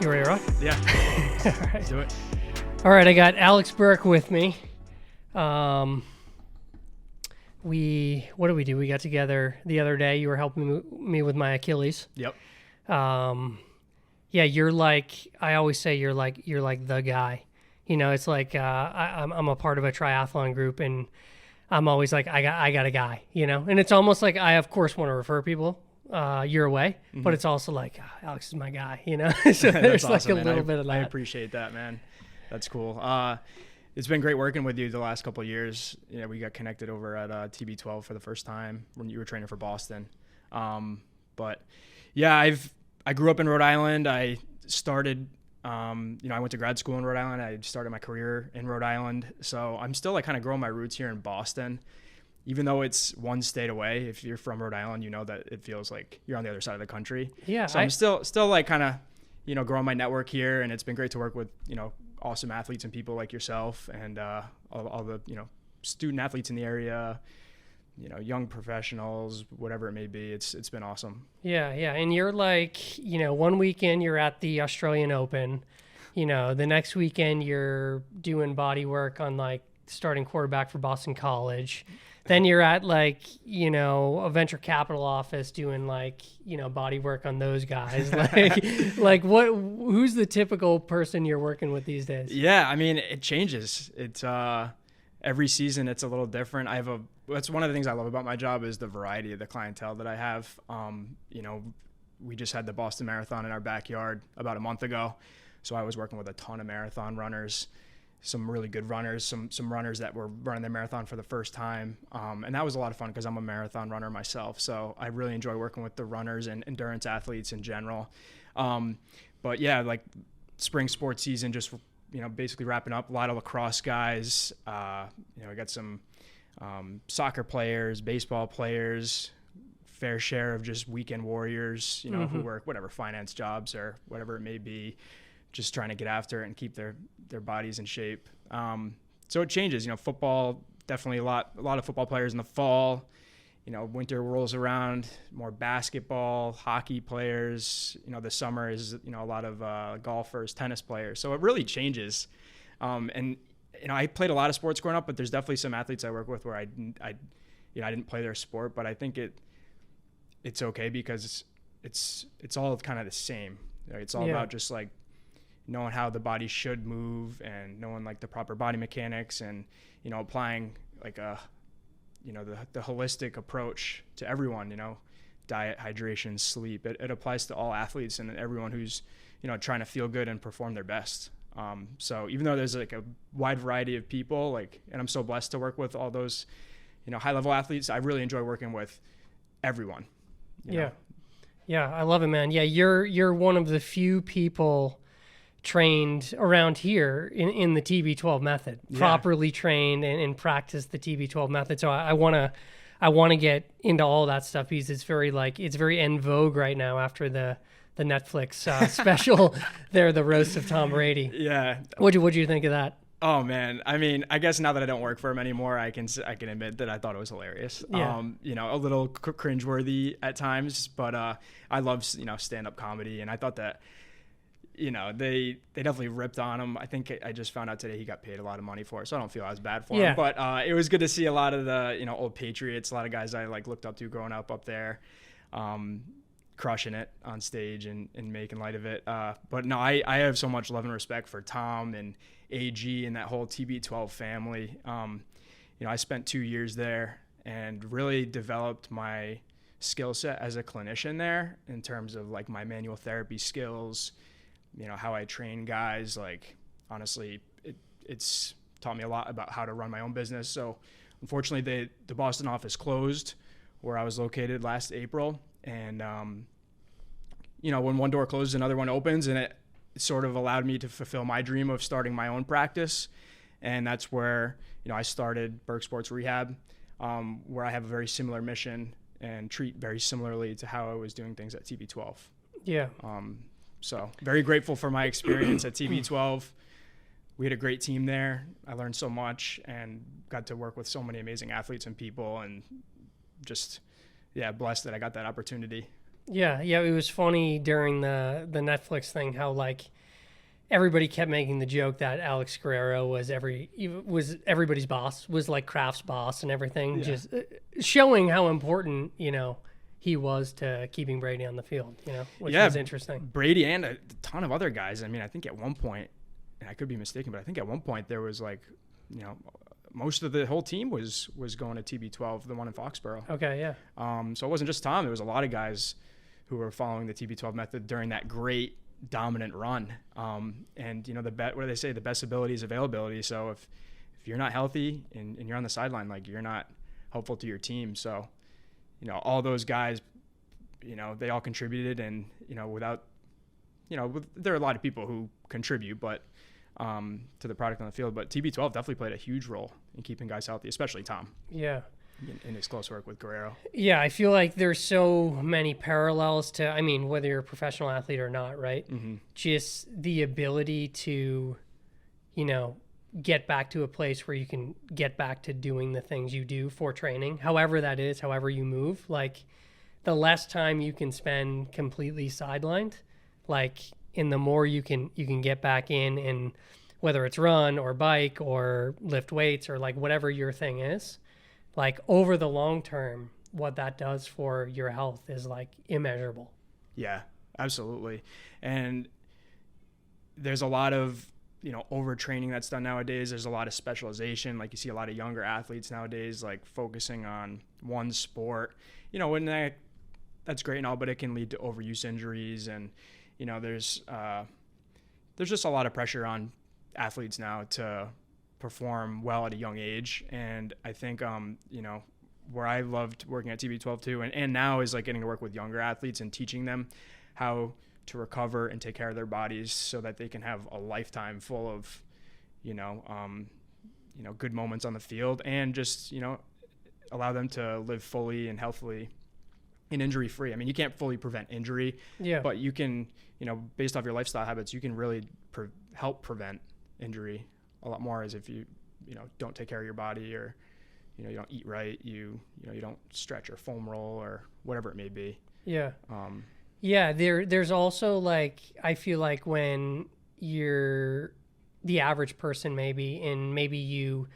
You ready to rock? Yeah. All right. Let's do it. All right, I got Alex Burke with me. What did we do? We got together the other day. You were helping me with my Achilles. Yep. Yeah, you're like, I always say you're like the guy. You know, it's like I'm a part of a triathlon group, and I'm always like, I got a guy, you know? And it's almost like I, of course, want to refer people your way, but it's also like, Alex is my guy, you know? So there's That's like awesome, a man. little bit of that. I appreciate that, man. That's cool. It's been great working with you the last couple of years. You know, we got connected over at TB12 for the first time when you were training for Boston. But yeah, I grew up in Rhode Island. I started, I went to grad school in Rhode Island. I started my career in Rhode Island. So I'm still like kind of growing my roots here in Boston. Even though it's one state away, if you're from Rhode Island, you know that it feels like you're on the other side of the country. Yeah. So I'm still like kind of, growing my network here, and it's been great to work with, awesome athletes and people like yourself and all the, student athletes in the area, young professionals, whatever it may be. It's been awesome. Yeah. And you're like, one weekend you're at the Australian Open, the next weekend you're doing body work on like starting quarterback for Boston College. Then you're at like, a venture capital office doing like, body work on those guys. Like who's the typical person you're working with these days? Yeah. I mean, it changes. It's, every season it's a little different. That's one of the things I love about my job is the variety of the clientele that I have. We just had the Boston Marathon in our backyard about a month ago. So I was working with a ton of marathon runners, some really good runners, some runners that were running their marathon for the first time. And that was a lot of fun because I'm a marathon runner myself. So I really enjoy working with the runners and endurance athletes in general. But yeah, like spring sports season, just, basically wrapping up. A lot of lacrosse guys, I got some soccer players, baseball players, fair share of just weekend warriors, who work whatever finance jobs or whatever it may be, just trying to get after it and keep their bodies in shape. So it changes, football, definitely a lot of football players in the fall. Winter rolls around, more basketball, hockey players. The summer is, a lot of golfers, tennis players. So it really changes. And I played a lot of sports growing up, but there's definitely some athletes I work with where I didn't play their sport, but I think it's okay because it's all kind of the same. Right? It's all about just like knowing how the body should move and knowing like the proper body mechanics and, applying like the holistic approach to everyone, diet, hydration, sleep. It applies to all athletes and everyone who's, trying to feel good and perform their best. So even though there's like a wide variety of people, and I'm so blessed to work with all those, high level athletes, I really enjoy working with everyone. You know? Yeah. I love it, man. Yeah. You're one of the few people trained around here in the TB12 method, properly trained and practice the TB12 method. So I want to get into all that stuff because it's very en vogue right now after the Netflix special there, the roast of Tom Brady. Yeah. What'd you think of that? Oh man. I mean, I guess now that I don't work for him anymore, I can admit that I thought it was hilarious. Yeah. A little cringeworthy at times, but I love, stand-up comedy. And I thought that, they definitely ripped on him. I think I just found out today he got paid a lot of money for it, so I don't feel as bad for him. But it was good to see a lot of the, old Patriots, a lot of guys I looked up to growing up there, crushing it on stage and making light of it. But no, I have so much love and respect for Tom and AG and that whole TB12 family. I spent 2 years there and really developed my skill set as a clinician there in terms of like my manual therapy skills, how I train guys. Honestly, it's taught me a lot about how to run my own business. So unfortunately, the Boston office closed where I was located last April. And, when one door closes, another one opens, and it sort of allowed me to fulfill my dream of starting my own practice. And that's where, I started Burke Sports Rehab, where I have a very similar mission and treat very similarly to how I was doing things at TB12. Yeah. So very grateful for my experience at TB12. We had a great team there. I learned so much and got to work with so many amazing athletes and people, and just, blessed that I got that opportunity. Yeah, yeah, it was funny during the Netflix thing how like everybody kept making the joke that Alex Guerrero was everybody's boss, was like Kraft's boss and everything, Yeah. just showing how important, he was to keeping Brady on the field, which was interesting. Brady and a ton of other guys. I mean, I think at one point, and I could be mistaken, but I think at one point there was like, most of the whole team was going to TB12, the one in Foxborough. Okay, yeah. So it wasn't just Tom. There was a lot of guys who were following the TB12 method during that great dominant run. And what do they say? The best ability is availability. So if you're not healthy and you're on the sideline, like you're not helpful to your team. So, all those guys, they all contributed, and, without, there are a lot of people who contribute, but to the product on the field, but TB12 definitely played a huge role in keeping guys healthy, especially Tom. Yeah. In his close work with Guerrero. Yeah, I feel like there's so many parallels to, whether you're a professional athlete or not, right? Mm-hmm. Just the ability to, get back to a place where you can get back to doing the things you do for training, however that is, however you move. Like, the less time you can spend completely sidelined, like, and the more you can get back in, and whether it's run or bike or lift weights or like whatever your thing is, like over the long term, what that does for your health is like immeasurable. Yeah, absolutely. And there's a lot of, overtraining that's done nowadays. There's a lot of specialization. Like you see a lot of younger athletes nowadays, like focusing on one sport, and that's great and all, but it can lead to overuse injuries. And, there's just a lot of pressure on athletes now to perform well at a young age. And I think, where I loved working at TB12 too, and now is like getting to work with younger athletes and teaching them how to recover and take care of their bodies so that they can have a lifetime full of, good moments on the field, and just, allow them to live fully and healthily and injury free. I mean, you can't fully prevent injury, but you can, based off your lifestyle habits, you can really help prevent injury a lot more, as if you don't take care of your body, or you don't eat right, you don't stretch or foam roll or whatever it may be. There's also, like, I feel like when you're the average person, maybe you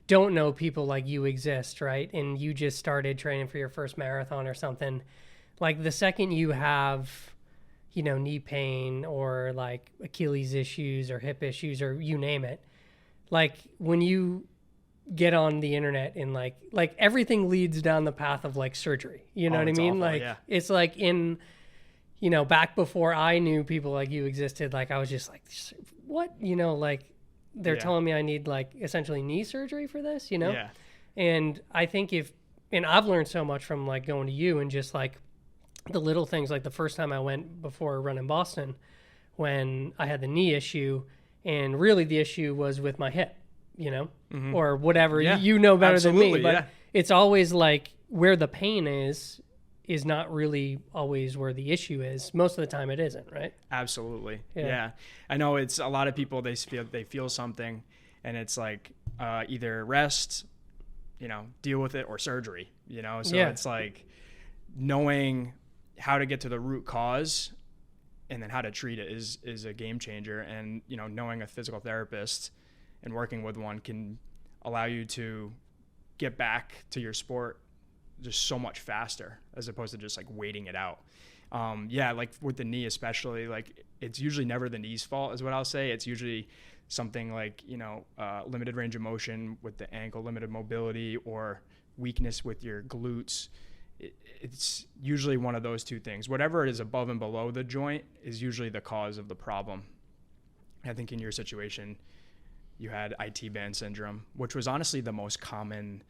don't know people like you exist, right, and you just started training for your first marathon or something, like the second you have knee pain or like Achilles issues or hip issues or you name it, like when you get on the internet and like everything leads down the path of like surgery, what I mean? Awful, yeah. It's like in, back before I knew people like you existed, like I was just like, what, like they're telling me I need like essentially knee surgery for this, Yeah. And I think and I've learned so much from like going to you and just like the little things, like the first time I went before running Boston, when I had the knee issue, and really the issue was with my hip, Mm-hmm. or whatever, Yeah. better Absolutely, than me, but yeah. it's always like where the pain is not really always where the issue is. Most of the time it isn't, right? Absolutely. Yeah. Yeah. I know it's a lot of people, they feel something, and it's like either rest, deal with it, or surgery, so Yeah. it's like knowing how to get to the root cause and then how to treat it is a game changer. And, knowing a physical therapist and working with one can allow you to get back to your sport just so much faster, as opposed to just like waiting it out. Like with the knee especially, like it's usually never the knee's fault is what I'll say. It's usually something like, limited range of motion with the ankle, limited mobility, or weakness with your glutes. It's usually one of those two things. Whatever is above and below the joint is usually the cause of the problem. I think in your situation, you had IT band syndrome, which was honestly the most common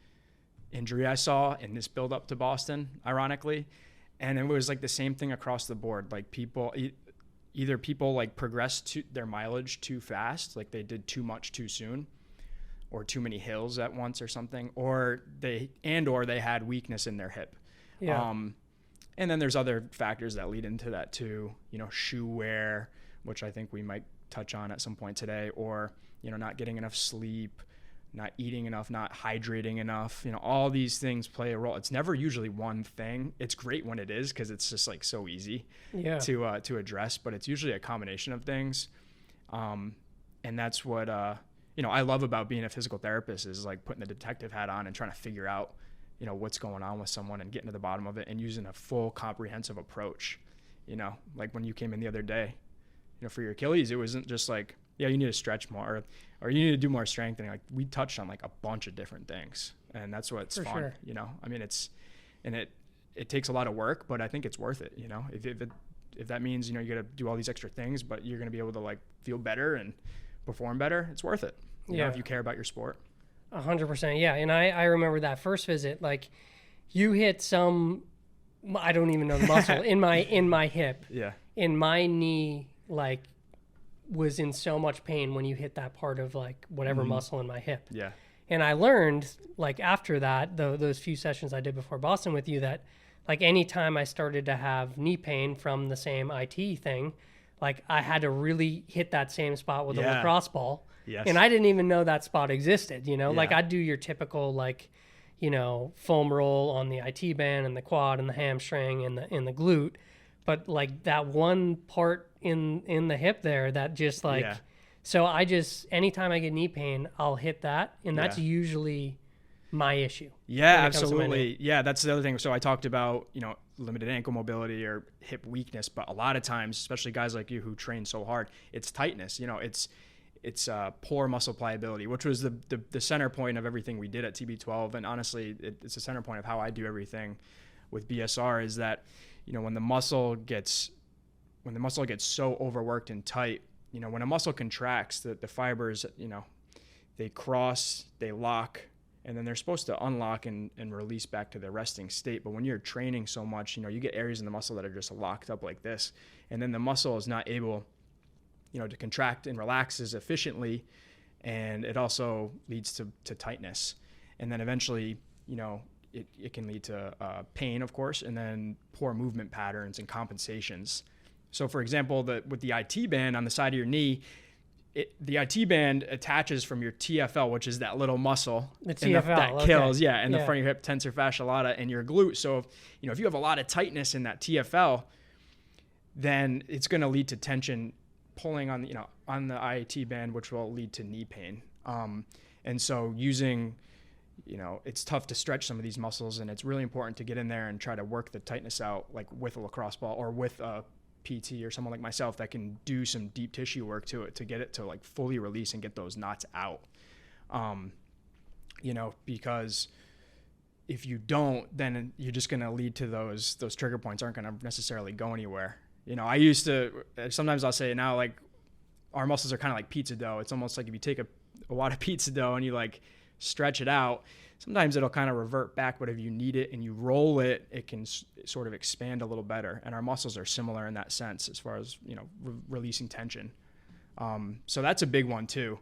injury I saw in this build up to Boston, ironically. And it was like the same thing across the board. Like either people like progressed their mileage too fast, like they did too much too soon, or too many hills at once or something, or they had weakness in their hip. Yeah. And then there's other factors that lead into that too, shoe wear, which I think we might touch on at some point today, or, not getting enough sleep, not eating enough, not hydrating enough. All these things play a role. It's never usually one thing. It's great when it is, because it's just like so easy to address, but it's usually a combination of things. And that's what, I love about being a physical therapist, is like putting the detective hat on and trying to figure out, what's going on with someone and getting to the bottom of it and using a full comprehensive approach. Like when you came in the other day, for your Achilles, it wasn't just like, yeah, you need to stretch more, or you need to do more strengthening. Like, we touched on like a bunch of different things, and that's what's fun. Sure. I mean, it takes a lot of work, but I think it's worth it. If that means, you got to do all these extra things, but you're going to be able to like feel better and perform better, it's worth it. You know, if you care about your sport. 100%. Yeah. And I remember that first visit, like you hit some, I don't even know the muscle in my hip. Yeah. In my knee, like, was in so much pain when you hit that part of like whatever muscle in my hip. Yeah. And I learned, like, after that, those few sessions I did before Boston with you, that like anytime I started to have knee pain from the same IT thing, like I had to really hit that same spot with a lacrosse ball. Yes. And I didn't even know that spot existed, like I'd do your typical, like, foam roll on the IT band and the quad and the hamstring and the glute. But like that one part in the hip there, that just like, so anytime I get knee pain, I'll hit that. And that's usually my issue. Yeah, absolutely. Yeah, that's the other thing. So I talked about, limited ankle mobility or hip weakness, but a lot of times, especially guys like you who train so hard, it's tightness. It's poor muscle pliability, which was the center point of everything we did at TB12. And honestly, it's a center point of how I do everything with BSR, is that, when the muscle gets so overworked and tight, when a muscle contracts, the fibers, they cross, they lock, and then they're supposed to unlock and release back to their resting state. But when you're training so much, you get areas in the muscle that are just locked up like this, and then the muscle is not able, to contract and relax as efficiently, and it also leads to tightness. And then eventually, it can lead to pain, of course, and then poor movement patterns and compensations. So for example, with the IT band on the side of your knee, the IT band attaches from your TFL, which is that little muscle that kills, in the front of your hip, tensor fascia lata, and your glute. So if you have a lot of tightness in that TFL, then it's going to lead to tension pulling on the IT band, which will lead to knee pain. And so it's tough to stretch some of these muscles, and it's really important to get in there and try to work the tightness out, like with a lacrosse ball or with a PT or someone like myself that can do some deep tissue work to it to get it to like fully release and get those knots out. Because if you don't, then you're just going to lead to those trigger points aren't going to necessarily go anywhere. Sometimes I'll say now, like, our muscles are kind of like pizza dough. It's almost like if you take a wad of pizza dough and you like stretch it out, sometimes it'll kind of revert back, but if you knead it and you roll it, it can sort of expand a little better. And our muscles are similar in that sense as far as, releasing tension. So that's a big one too,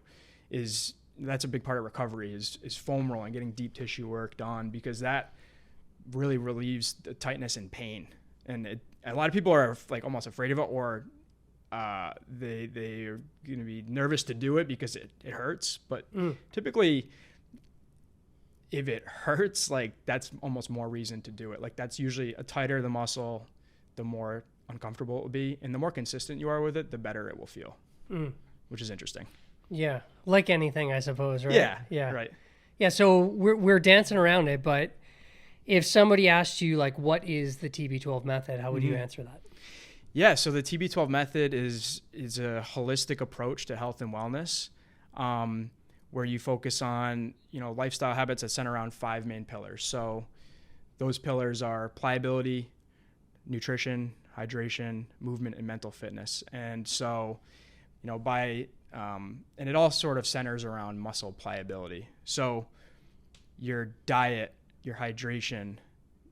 that's a big part of recovery is foam rolling, getting deep tissue work done, because that really relieves the tightness and pain. And a lot of people are like almost afraid of it, or they're going to be nervous to do it because it hurts. But typically, if it hurts, like, that's almost more reason to do it. Like, that's usually a tighter the muscle, the more uncomfortable it will be, and the more consistent you are with it, the better it will feel, which is interesting. Yeah, like anything, I suppose, right? Yeah, right. Yeah, so we're dancing around it, but if somebody asked you, like, what is the TB12 method, how would you answer that? Yeah, so the TB12 method is a holistic approach to health and wellness, where you focus on, lifestyle habits that center around 5 main pillars. So those pillars are pliability, nutrition, hydration, movement, and mental fitness. And so, and it all sort of centers around muscle pliability. So your diet, your hydration,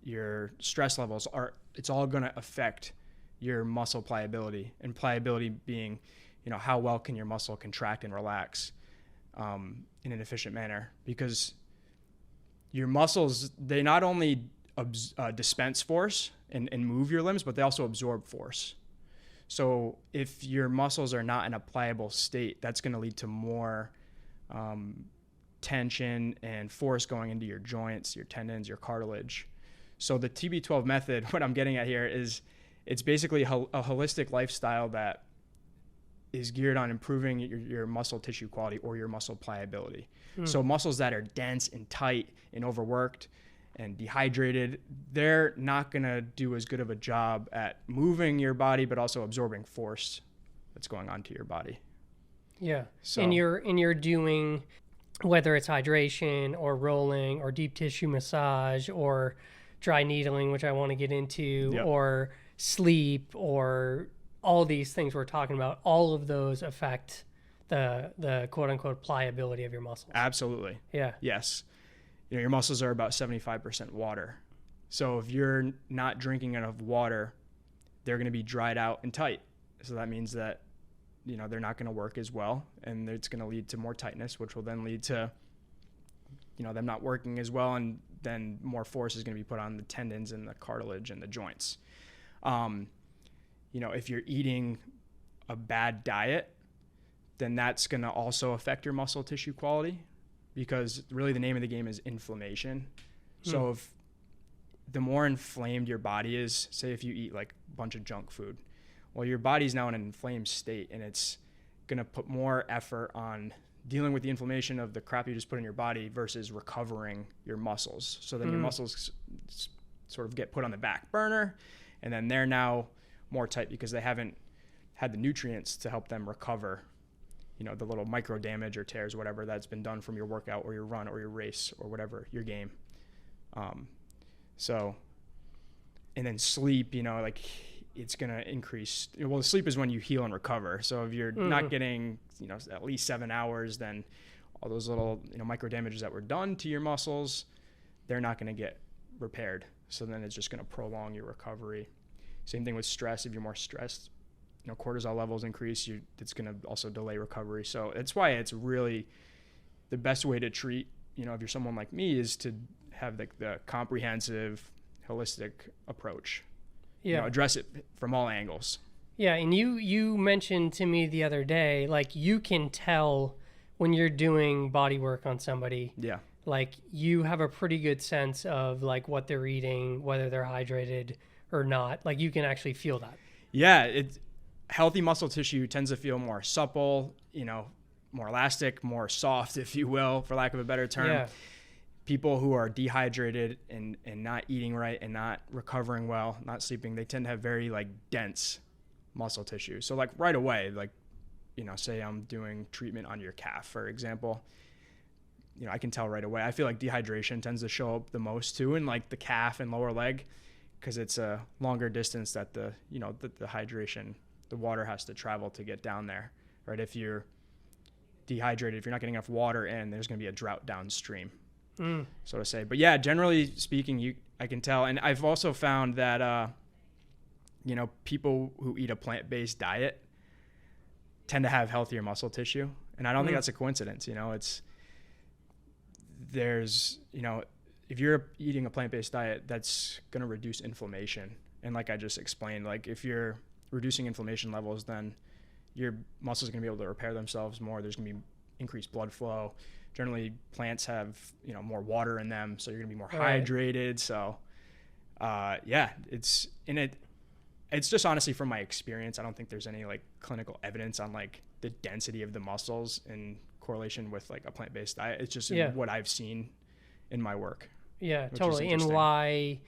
your stress levels it's all going to affect your muscle pliability, and pliability being, how well can your muscle contract and relax in an efficient manner, because your muscles, they not only dispense force and move your limbs, but they also absorb force. So if your muscles are not in a pliable state, that's going to lead to more tension and force going into your joints, your tendons, your cartilage. So the TB12 method, what I'm getting at here is it's basically a holistic lifestyle that is geared on improving your muscle tissue quality or your muscle pliability. So muscles that are dense and tight and overworked and dehydrated, they're not going to do as good of a job at moving your body, but also absorbing force that's going onto your body. Yeah. So, and you're doing, whether it's hydration or rolling or deep tissue massage or dry needling, which I want to get into, yep. or sleep, or all these things we're talking about, all of those affect the quote unquote pliability of your muscles. Absolutely. Yeah. Yes. You know, your muscles are about 75% water. So if you're not drinking enough water, they're going to be dried out and tight. So that means that, you know, they're not going to work as well, and it's going to lead to more tightness, which will then lead to, you know, them not working as well, and then more force is going to be put on the tendons and the cartilage and the joints. You know, if you're eating a bad diet, then that's going to also affect your muscle tissue quality, because really the name of the game is inflammation. So if the more inflamed your body is, say if you eat like a bunch of junk food, well, your body's now in an inflamed state, and it's going to put more effort on dealing with the inflammation of the crap you just put in your body versus recovering your muscles. So then your muscles sort of get put on the back burner, and then they're now more tight because they haven't had the nutrients to help them recover, you know, the little micro damage or tears, whatever that's been done from your workout or your run or your race or whatever, your game. So, and then sleep, you know, like it's going to increase. Well, sleep is when you heal and recover. So if you're not getting, you know, at least 7 hours, then all those little, you know, micro damages that were done to your muscles, they're not going to get repaired. So then it's just going to prolong your recovery. Same thing with stress. If you're more stressed, you know, cortisol levels increase, it's going to also delay recovery. So that's why it's really the best way to treat, you know, if you're someone like me, is to have the comprehensive, holistic approach. Yeah. You know, address it from all angles. Yeah, and you mentioned to me the other day, like, you can tell when you're doing body work on somebody. Yeah. Like, you have a pretty good sense of like what they're eating, whether they're hydrated or not. Like, you can actually feel that. Yeah, healthy muscle tissue tends to feel more supple, you know, more elastic, more soft, if you will, for lack of a better term. Yeah. People who are dehydrated and not eating right and not recovering well, not sleeping, they tend to have very like dense muscle tissue. So like right away, like, you know, say I'm doing treatment on your calf, for example, you know, I can tell right away. I feel like dehydration tends to show up the most too in like the calf and lower leg, because it's a longer distance that the hydration, the water has to travel to get down there, right? If you're dehydrated, if you're not getting enough water in, there's going to be a drought downstream. So to say. But yeah, generally speaking, I can tell. And I've also found that, you know, people who eat a plant-based diet tend to have healthier muscle tissue. And I don't think that's a coincidence. You know, you know, if you're eating a plant-based diet, that's going to reduce inflammation. And like I just explained, like if you're reducing inflammation levels, then your muscles are going to be able to repair themselves more. There's going to be increased blood flow. Generally, plants have, you know, more water in them, so you're gonna be more hydrated. So, yeah, it's just honestly from my experience. I don't think there's any like clinical evidence on like the density of the muscles in correlation with like a plant-based diet. It's just what I've seen in my work. Yeah, totally. And why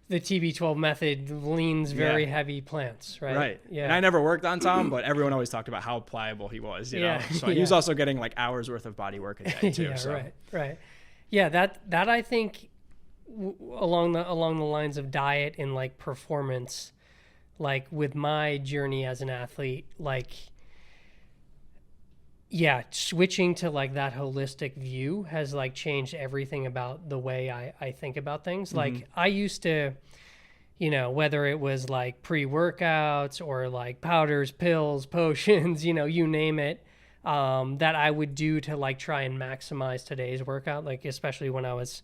the TB12 method leans very heavy plants, right? Right. Yeah. And I never worked on Tom, but everyone always talked about how pliable he was, you know? So he was also getting like hours worth of body work a day too. Yeah, so. Right. Yeah, that I think along the lines of diet and like performance, like with my journey as an athlete, like, yeah, switching to like that holistic view has like changed everything about the way I think about things. Like I used to, you know, whether it was like pre-workouts or like powders, pills, potions, you know, you name it, that I would do to like try and maximize today's workout. Like, especially when I was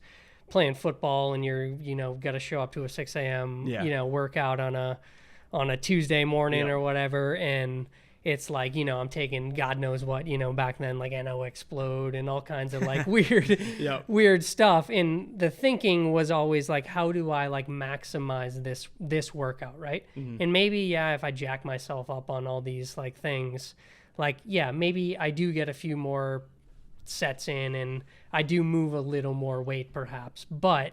playing football and you know, got to show up to a 6 a.m., you know, workout on a Tuesday morning or whatever. And it's like, you know, I'm taking God knows what, you know, back then, like NO Explode and all kinds of like weird, weird stuff. And the thinking was always like, how do I like maximize this workout, right? And maybe, yeah, if I jack myself up on all these like things, like, yeah, maybe I do get a few more sets in and I do move a little more weight perhaps, but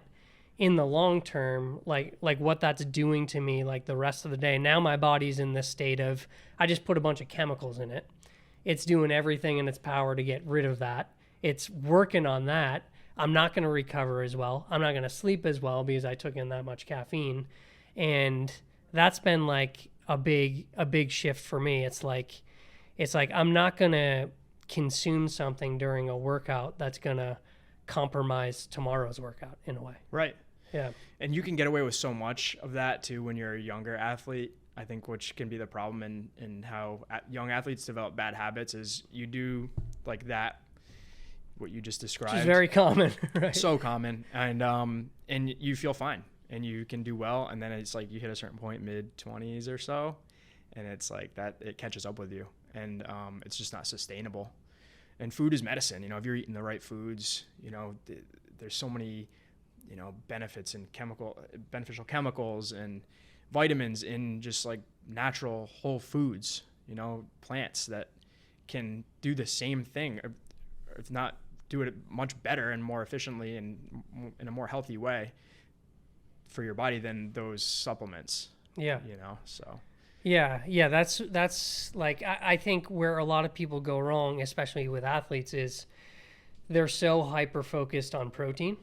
in the long term, like what that's doing to me, like the rest of the day, now my body's in this state of, I just put a bunch of chemicals in it. It's doing everything in its power to get rid of that. It's working on that. I'm not going to recover as well. I'm not going to sleep as well because I took in that much caffeine. And that's been like a big shift for me. It's like I'm not going to consume something during a workout that's going to compromise tomorrow's workout in a way. Right. Yeah. And you can get away with so much of that too when you're a younger athlete, I think, which can be the problem in how young athletes develop bad habits is you do like that, what you just described. Which is very common, right? So common. And you feel fine and you can do well. And then it's like you hit a certain point, mid-20s or so, and it's like that, it catches up with you. And it's just not sustainable. And food is medicine. You know, if you're eating the right foods, you know, there's so many, you know, benefits and beneficial chemicals and vitamins in just like natural whole foods, you know, plants that can do the same thing, or if not do it much better and more efficiently and in a more healthy way for your body than those supplements. Yeah. You know, so. Yeah, that's like, I think where a lot of people go wrong, especially with athletes, is they're so hyper-focused on protein,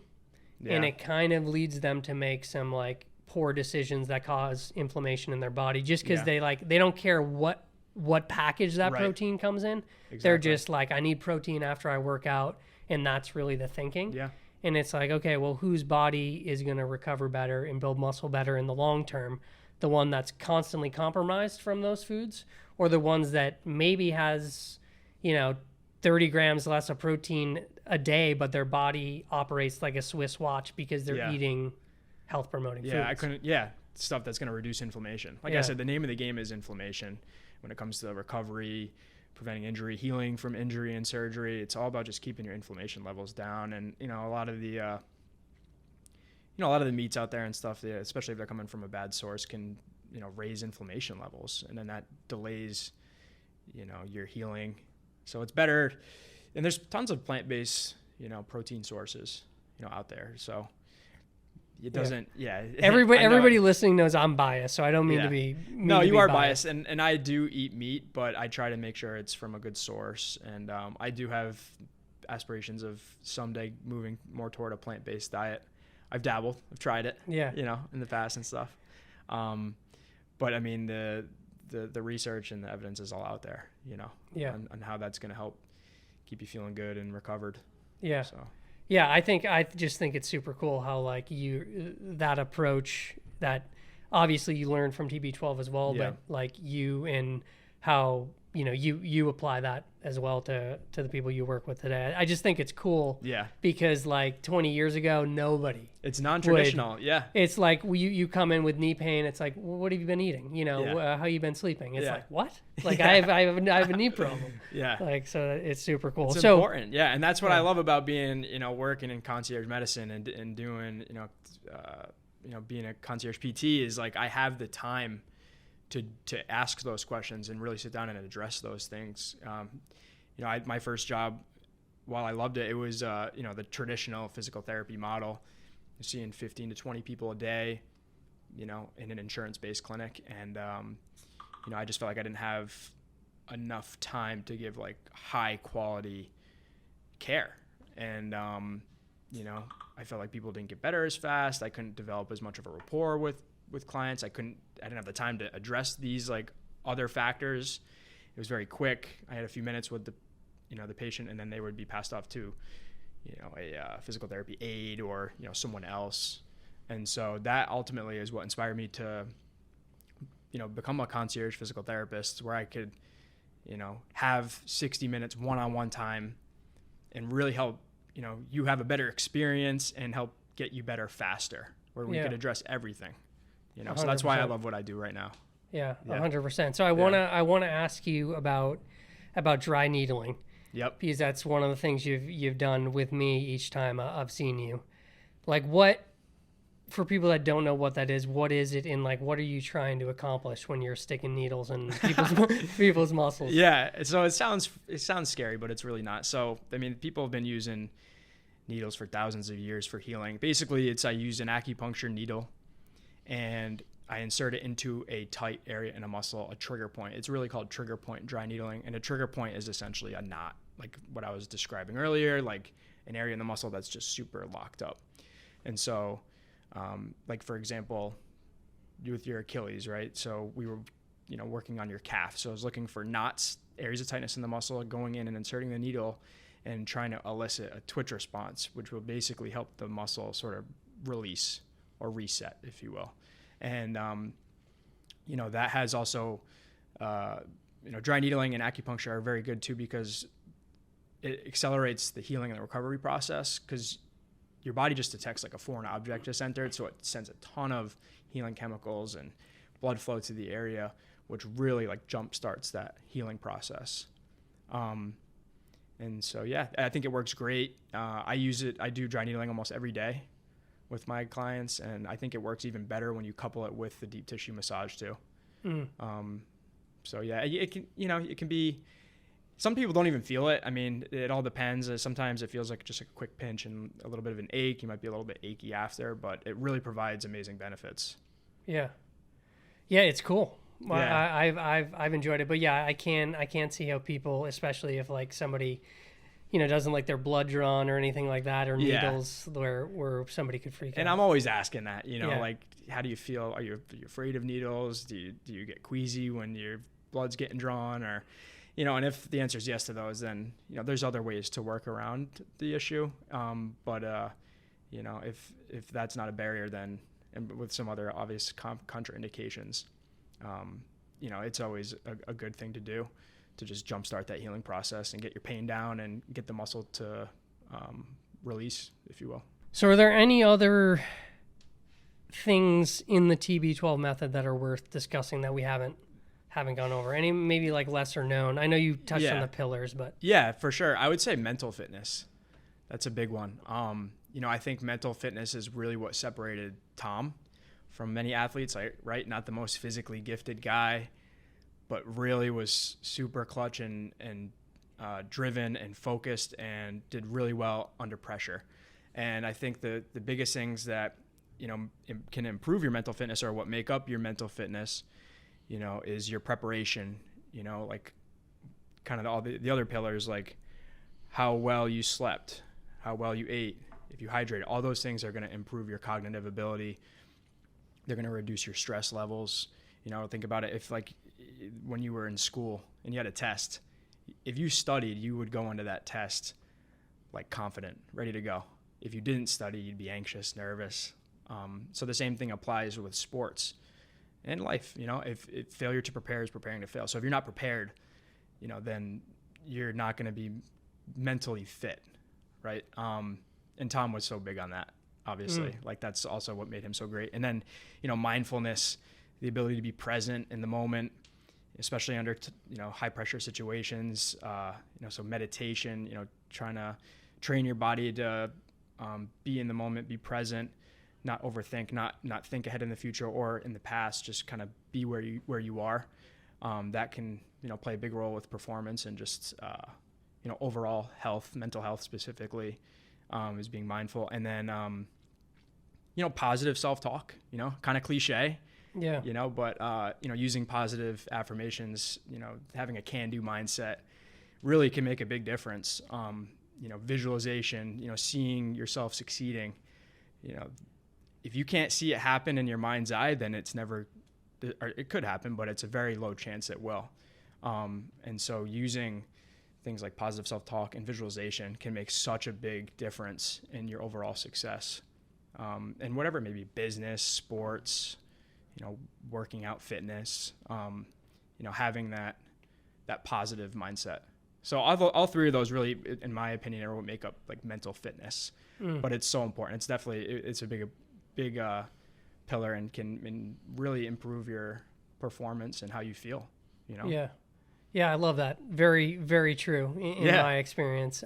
and it kind of leads them to make some like poor decisions that cause inflammation in their body just because they don't care what package that protein comes in. Exactly. They're just like, I need protein after I work out, and that's really the thinking. Yeah. And it's like, okay, well, whose body is going to recover better and build muscle better in the long term? The one that's constantly compromised from those foods, or the ones that maybe has, you know, 30 grams less of protein a day, but their body operates like a Swiss watch because they're eating health promoting foods. Stuff that's going to reduce inflammation. Like I said, the name of the game is inflammation when it comes to recovery, preventing injury, healing from injury and surgery. It's all about just keeping your inflammation levels down. And, you know, a lot of the meats out there and stuff, especially if they're coming from a bad source, can, you know, raise inflammation levels, and then that delays, you know, your healing. So it's better. And there's tons of plant-based, you know, protein sources, you know, out there. So it doesn't, Everybody listening knows I'm biased, so I don't mean to be. No, you are biased, and I do eat meat, but I try to make sure it's from a good source. And I do have aspirations of someday moving more toward a plant-based diet. I've dabbled, I've tried it, you know, in the past and stuff. But I mean, the research and the evidence is all out there, you know, on how that's going to help keep you feeling good and recovered. Yeah. So. Yeah, I just think it's super cool how like that approach that obviously you learned from TB12 as well, but like you and how, you know, you apply that as well to the people you work with today. I just think it's cool. Yeah. Because like 20 years ago, nobody. It's non-traditional. It's like you come in with knee pain. It's like, well, what have you been eating? You know, how you been sleeping? It's like, what? Like I have a knee problem. Like, so it's super cool. It's important. Yeah. And that's what I love about being, you know, working in concierge medicine and doing, you know, being a concierge PT is like, I have the time to ask those questions and really sit down and address those things. You know, my first job, while I loved it, it was, you know, the traditional physical therapy model. You're seeing 15 to 20 people a day, you know, in an insurance-based clinic. And, you know, I just felt like I didn't have enough time to give like high quality care. And, you know, I felt like people didn't get better as fast. I couldn't develop as much of a rapport with clients. I didn't have the time to address these like other factors. It was very quick. I had a few minutes with the patient, and then they would be passed off to, you know, a physical therapy aide or, you know, someone else. And so that ultimately is what inspired me to, you know, become a concierge physical therapist, where I could, you know, have 60 minutes one-on-one time and really help, you know, you have a better experience and help get you better faster, where we could address everything. You know, 100%. So that's why I love what I do right now. Yeah, Yeah. 100%. So I wanna ask you about dry needling, Yep. because that's one of the things you've done with me each time I've seen you. Like, what, for people that don't know what that is, what is it, and like what are you trying to accomplish when you're sticking needles in people's muscles? Yeah. So it sounds scary, but it's really not. So I mean, people have been using needles for thousands of years for healing. Basically, I use an acupuncture needle and I insert it into a tight area in a muscle, a trigger point. It's really called trigger point dry needling. And a trigger point is essentially a knot, like what I was describing earlier, like an area in the muscle that's just super locked up. And so, like for example, with your Achilles, right? So we were, working on your calf. So I was looking for knots, areas of tightness in the muscle, going in and inserting the needle and trying to elicit a twitch response, which will basically help the muscle sort of release or reset, if you will. And, that has also, dry needling and acupuncture are very good too, because it accelerates the healing and the recovery process, because your body just detects like a foreign object just entered. So it sends a ton of healing chemicals and blood flow to the area, which really like jump starts that healing process. And so, yeah, I think it works great. I use it. I do dry needling almost every day with my clients, and I think it works even better when you couple it with the deep tissue massage too. So yeah, it can be, some people don't even feel it. I mean, it all depends. Sometimes it feels like just a quick pinch and a little bit of an ache. You might be a little bit achy after, but it really provides amazing benefits. Yeah, it's cool. Well, Yeah. I've enjoyed it, but yeah, I can't see how people, especially if like somebody, doesn't like their blood drawn or anything like that, or Yeah. needles where somebody could freak out. And I'm always asking that, Yeah. like, how do you feel? Are you afraid of needles? Do you get queasy when your blood's getting drawn? Or, and if the answer is yes to those, then, there's other ways to work around the issue. But if that's not a barrier, then, and with some other obvious contraindications, it's always a good thing to do, to just jumpstart that healing process and get your pain down and get the muscle to release, if you will. So are there any other things in the TB12 method that are worth discussing that we haven't gone over? Any maybe like lesser known? I know you touched on the pillars, but yeah, for sure. I would say mental fitness. That's a big one. I think mental fitness is really what separated Tom from many athletes, right? Not the most physically gifted guy, but really was super clutch and driven and focused and did really well under pressure. And I think the biggest things that, can improve your mental fitness, or what make up your mental fitness, is your preparation, like kind of all the other pillars, like how well you slept, how well you ate, if you hydrated. All those things are going to improve your cognitive ability. They're going to reduce your stress levels. Think about it. If like when you were in school and you had a test, if you studied, you would go into that test like confident, ready to go. If you didn't study, you'd be anxious, nervous. So the same thing applies with sports and life. If failure to prepare is preparing to fail. So if you're not prepared, then you're not going to be mentally fit, right? And Tom was so big on that, obviously. Like that's also what made him so great. And then, mindfulness, the ability to be present in the moment, especially under high pressure situations. So meditation, trying to train your body to be in the moment, be present, not overthink, not think ahead in the future or in the past, just kind of be where you are. That can play a big role with performance and just overall health, mental health specifically, is being mindful. And then positive self-talk, kind of cliche. yeah, But using positive affirmations, having a can-do mindset really can make a big difference. Visualization, seeing yourself succeeding, if you can't see it happen in your mind's eye, then it's never, or it could happen, but it's a very low chance it will. And so using things like positive self-talk and visualization can make such a big difference in your overall success. And whatever it may be, business, sports, working out, fitness, having that positive mindset. So all three of those really, in my opinion, are what make up like mental fitness. But it's so important. It's definitely, it's a big pillar and can really improve your performance and how you feel, you know? Yeah. Yeah, I love that. Very, very true in my experience.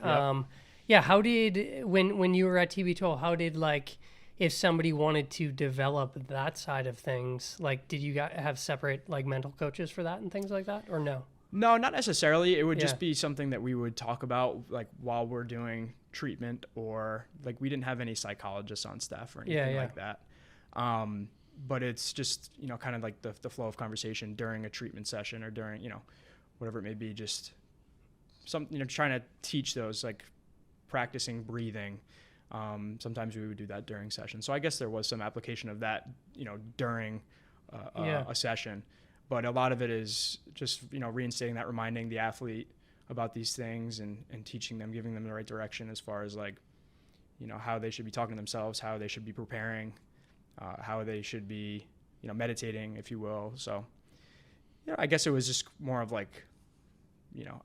Yep. How did, when you were at TB12, how did, like, if somebody wanted to develop that side of things, like, did you have separate, like, mental coaches for that and things like that, or no? No, not necessarily. It would just be something that we would talk about, like, while we're doing treatment, or, like, we didn't have any psychologists on staff or anything like that. But it's just, you know, kind of like the flow of conversation during a treatment session or during, you know, whatever it may be, just you know, trying to teach those, like, practicing breathing. Sometimes we would do that during sessions. So I guess there was some application of that, you know, during a session. But a lot of it is just, you know, reinstating that, reminding the athlete about these things and teaching them, giving them the right direction as far as, like, you know, how they should be talking to themselves, how they should be preparing, how they should be, you know, meditating, if you will. So, you know, I guess it was just more of, like, you know,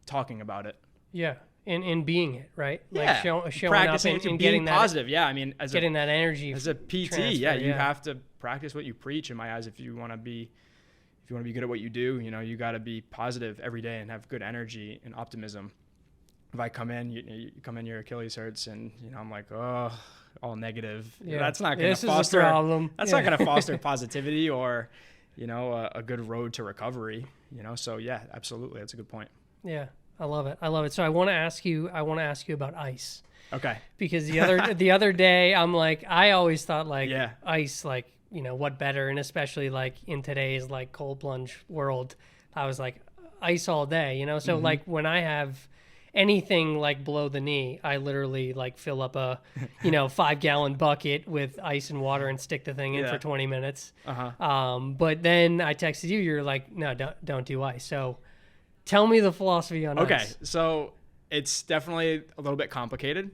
talking about it. Yeah. And being it, right? Like showing practicing up and getting getting positive. That, I mean, getting that energy. As a PT, you have to practice what you preach, in my eyes. If you want to be good at what you do, you know, you got to be positive every day and have good energy and optimism. If I come in, you come in, your Achilles hurts, and, you know, I'm like, oh, all negative. Yeah. That's not going to foster. That's not going to foster positivity or, you know, a good road to recovery. You know, so yeah, absolutely, that's a good point. Yeah, I love it. So I want to ask you about ice. Okay. Because the other day, I'm like, I always thought, like, ice, like, you know, what better? And especially, like, in today's, like, cold plunge world, I was like, ice all day, you know? So like, when I have anything, like, below the knee, I literally, like, fill up a, you know, 5-gallon bucket with ice and water and stick the thing in for 20 minutes. But then I texted you, you're like, no, don't do ice. So tell me the philosophy on ice. Okay. So it's definitely a little bit complicated,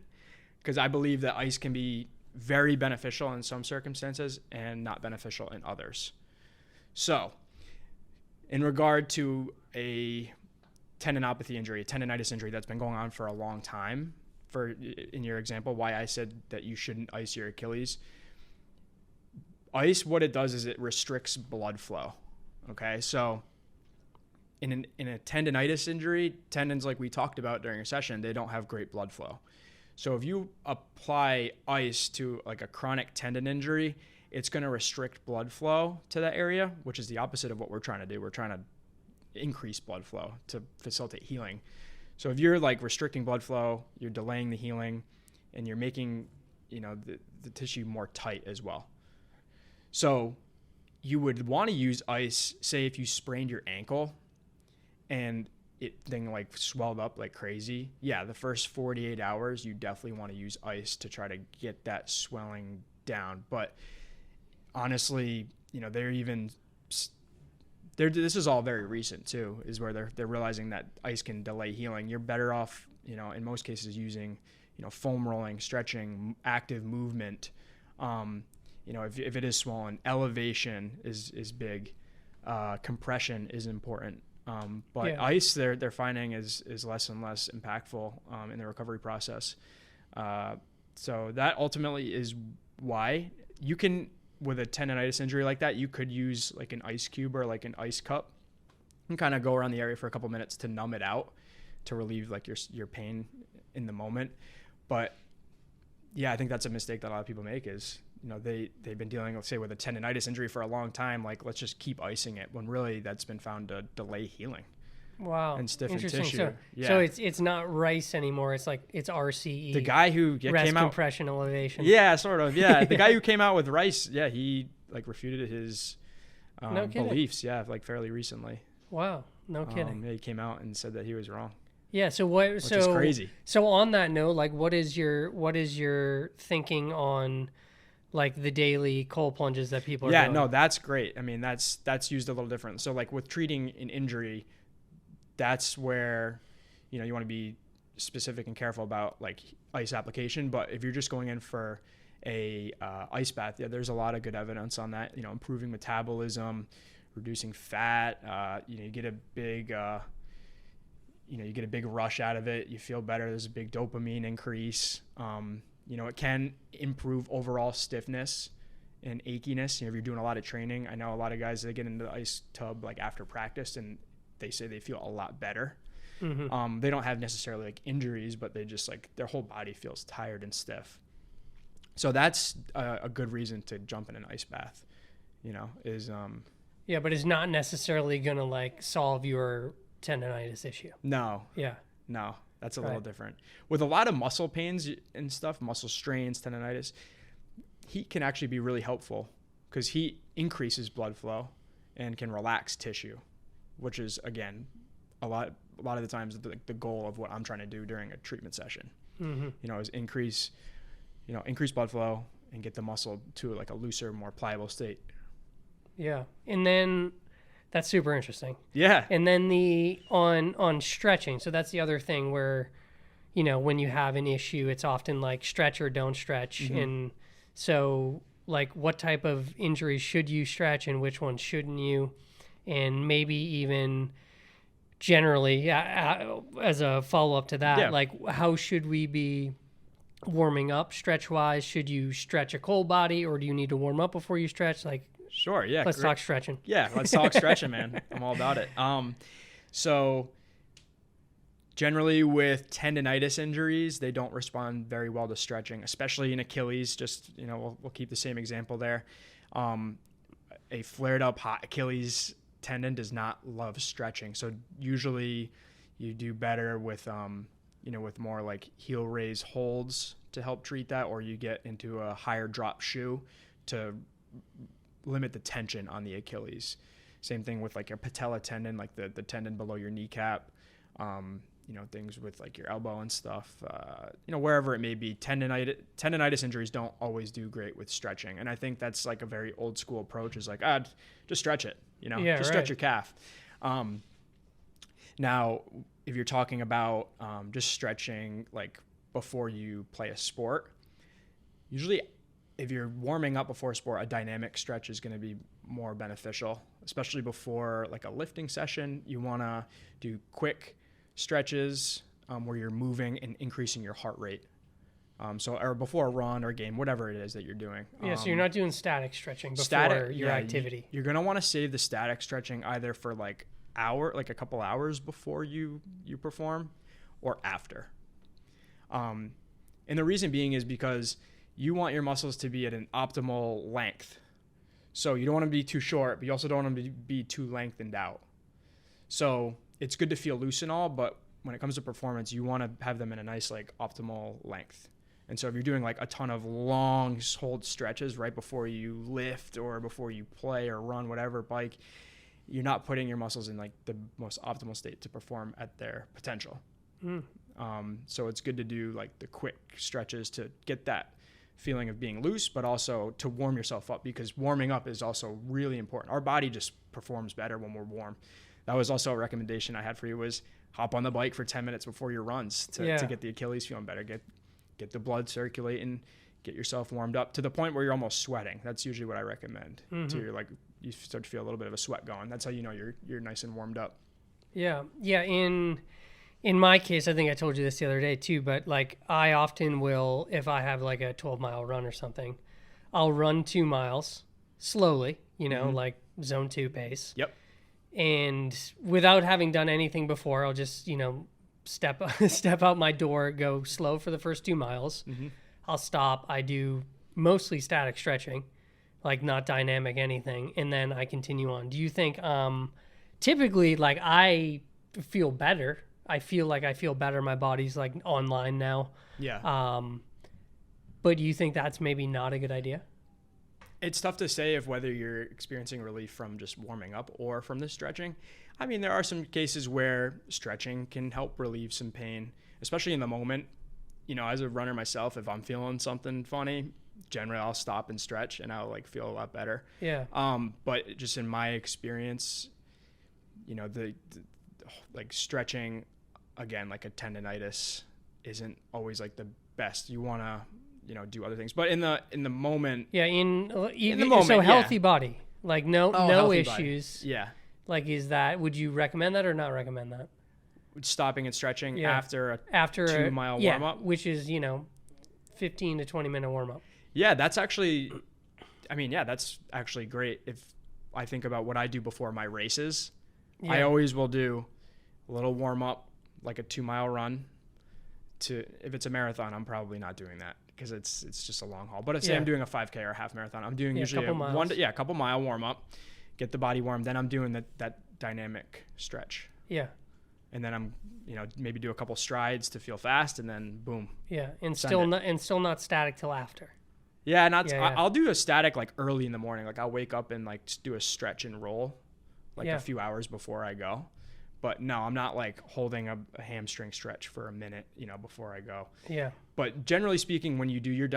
because I believe that ice can be very beneficial in some circumstances and not beneficial in others. So in regard to a tendinopathy injury, a tendonitis injury that's been going on for a long time, in your example, why I said that you shouldn't ice your Achilles. Ice, what it does is it restricts blood flow. Okay. So in a tendonitis injury, tendons, like we talked about during a session, they don't have great blood flow. So if you apply ice to, like, a chronic tendon injury, it's going to restrict blood flow to that area, which is the opposite of what we're trying to do. We're trying to increase blood flow to facilitate healing. So if you're, like, restricting blood flow, you're delaying the healing, and you're making, you know, the tissue more tight as well. So you would want to use ice, say, if you sprained your ankle and it then, like, swelled up like crazy. Yeah, the first 48 hours, you definitely want to use ice to try to get that swelling down. But honestly, you know, this is all very recent too, is where they're realizing that ice can delay healing. You're better off, you know, in most cases, using, you know, foam rolling, stretching, active movement. You know, if it is swollen, elevation is big. Compression is important. But ice, they're finding is less and less impactful in the recovery process. So that ultimately is why you can, with a tendonitis injury like that, you could use, like, an ice cube or, like, an ice cup and kind of go around the area for a couple minutes to numb it out, to relieve, like, your pain in the moment. But yeah, I think that's a mistake that a lot of people make, is, you know, they've been dealing, let's say, with a tendonitis injury for a long time. Like, let's just keep icing it, when really that's been found to delay healing. Wow. And stiffen Interesting. tissue. So it's not RICE anymore. It's like, it's RCE. The guy who rest came out, compression elevation. Yeah, sort of. Yeah. The guy who came out with RICE, he, like, refuted his beliefs. Yeah. Like, fairly recently. Wow. No kidding. He came out and said that he was wrong. Yeah. So which is crazy. So on that note, like, what is your thinking on, like, the daily cold plunges that people are doing? Yeah, no, that's great. I mean, that's used a little different. So, like, with treating an injury, that's where, you know, you want to be specific and careful about, like, ice application. But if you're just going in for a ice bath, there's a lot of good evidence on that. You know, improving metabolism, reducing fat. You know, you get a big rush out of it. You feel better. There's a big dopamine increase. You know, it can improve overall stiffness and achiness. You know, if you're doing a lot of training, I know a lot of guys that get into the ice tub like after practice and they say they feel a lot better. Mm-hmm. They don't have necessarily like injuries, but they just like their whole body feels tired and stiff. So that's a good reason to jump in an ice bath, you know, is yeah, but it's not necessarily gonna like solve your tendonitis issue. no, that's a little different. With a lot of muscle pains and stuff, muscle strains, tendonitis, heat can actually be really helpful because heat increases blood flow and can relax tissue, which is again a lot of the times the goal of what I'm trying to do during a treatment session. Mm-hmm. You know, is increase blood flow and get the muscle to like a looser, more pliable state. Yeah, and then that's super interesting. Yeah. And then on stretching, so that's the other thing where, you know, when you have an issue, it's often like stretch or don't stretch. Mm-hmm. And so like what type of injuries should you stretch and which ones shouldn't you? And maybe even generally, as a follow-up to that, like how should we be warming up stretch-wise? Should you stretch a cold body or do you need to warm up before you stretch? Like, sure, yeah. Let's talk stretching. Yeah, let's talk stretching, man. I'm all about it. So generally with tendonitis injuries, they don't respond very well to stretching, especially in Achilles. Just, you know, we'll keep the same example there. A flared up hot Achilles tendon does not love stretching. So usually you do better with, you know, with more like heel raise holds to help treat that, or you get into a higher drop shoe to limit the tension on the Achilles. Same thing with like your patella tendon, like the tendon below your kneecap, you know, things with like your elbow and stuff, you know, wherever it may be. Tendonitis injuries don't always do great with stretching. And I think that's like a very old school approach, is like, just stretch it, you know, stretch your calf. Now, if you're talking about just stretching like before you play a sport, usually if you're warming up before a sport, a dynamic stretch is going to be more beneficial, especially before like a lifting session. You want to do quick stretches where you're moving and increasing your heart rate. Or before a run or game, whatever it is that you're doing. Yeah, so you're not doing static stretching before your activity. You're going to want to save the static stretching either for like a couple hours before you perform or after. And the reason being is because you want your muscles to be at an optimal length. So you don't want to be too short, but you also don't want them to be too lengthened out. So it's good to feel loose and all, but when it comes to performance, you want to have them in a nice, like, optimal length. And so if you're doing like a ton of long hold stretches right before you lift or before you play or run, whatever, bike, you're not putting your muscles in like the most optimal state to perform at their potential. So it's good to do like the quick stretches to get that feeling of being loose, but also to warm yourself up, because warming up is also really important. Our body just performs better when we're warm. That was also a recommendation I had for you, was hop on the bike for 10 minutes before your runs to get the Achilles feeling better, get the blood circulating, get yourself warmed up to the point where you're almost sweating. That's usually what I recommend. So you're like, you start to feel a little bit of a sweat going. That's how you know you're nice and warmed up. Yeah. In my case, I think I told you this the other day too, but like I often will, if I have like a 12-mile run or something, I'll run 2 miles slowly, you know, like zone 2 pace. Yep. And without having done anything before, I'll just, you know, step out my door, go slow for the first 2 miles. I'll stop. I do mostly static stretching, like not dynamic anything, and then I continue on. Do you think typically, like, I feel better? I feel like I feel better. My body's like online now. Yeah. But do you think that's maybe not a good idea? It's tough to say if whether you're experiencing relief from just warming up or from the stretching. I mean, there are some cases where stretching can help relieve some pain, especially in the moment. You know, as a runner myself, if I'm feeling something funny, generally I'll stop and stretch and I'll like feel a lot better. Yeah. But just in my experience, you know, the like stretching, again, like a tendonitis isn't always like the best. You want to, you know, do other things, but in the moment, in the moment, so healthy body, like no issues. Body. Yeah. Like, would you recommend that or not recommend that? Stopping and stretching after a 2 mile warm up, which is, you know, 15 to 20 minute warm up. Yeah, that's actually, I mean, yeah, that's actually great. If I think about what I do before my races, Yeah. I always will do a little warm up, like a 2-mile run. If it's a marathon, I'm probably not doing that because it's just a long haul. But if say I'm doing a 5K or a half marathon, I'm doing usually a couple mile warm up, get the body warm. Then I'm doing that dynamic stretch. Yeah. And then I'm, maybe do a couple strides to feel fast, and then boom. Yeah, and still not static till after. Yeah, I'll do a static like early in the morning. Like I'll wake up and like do a stretch and roll, like a few hours before I go. But no, I'm not like holding a hamstring stretch for a minute, before I go. Yeah. But generally speaking, when you do your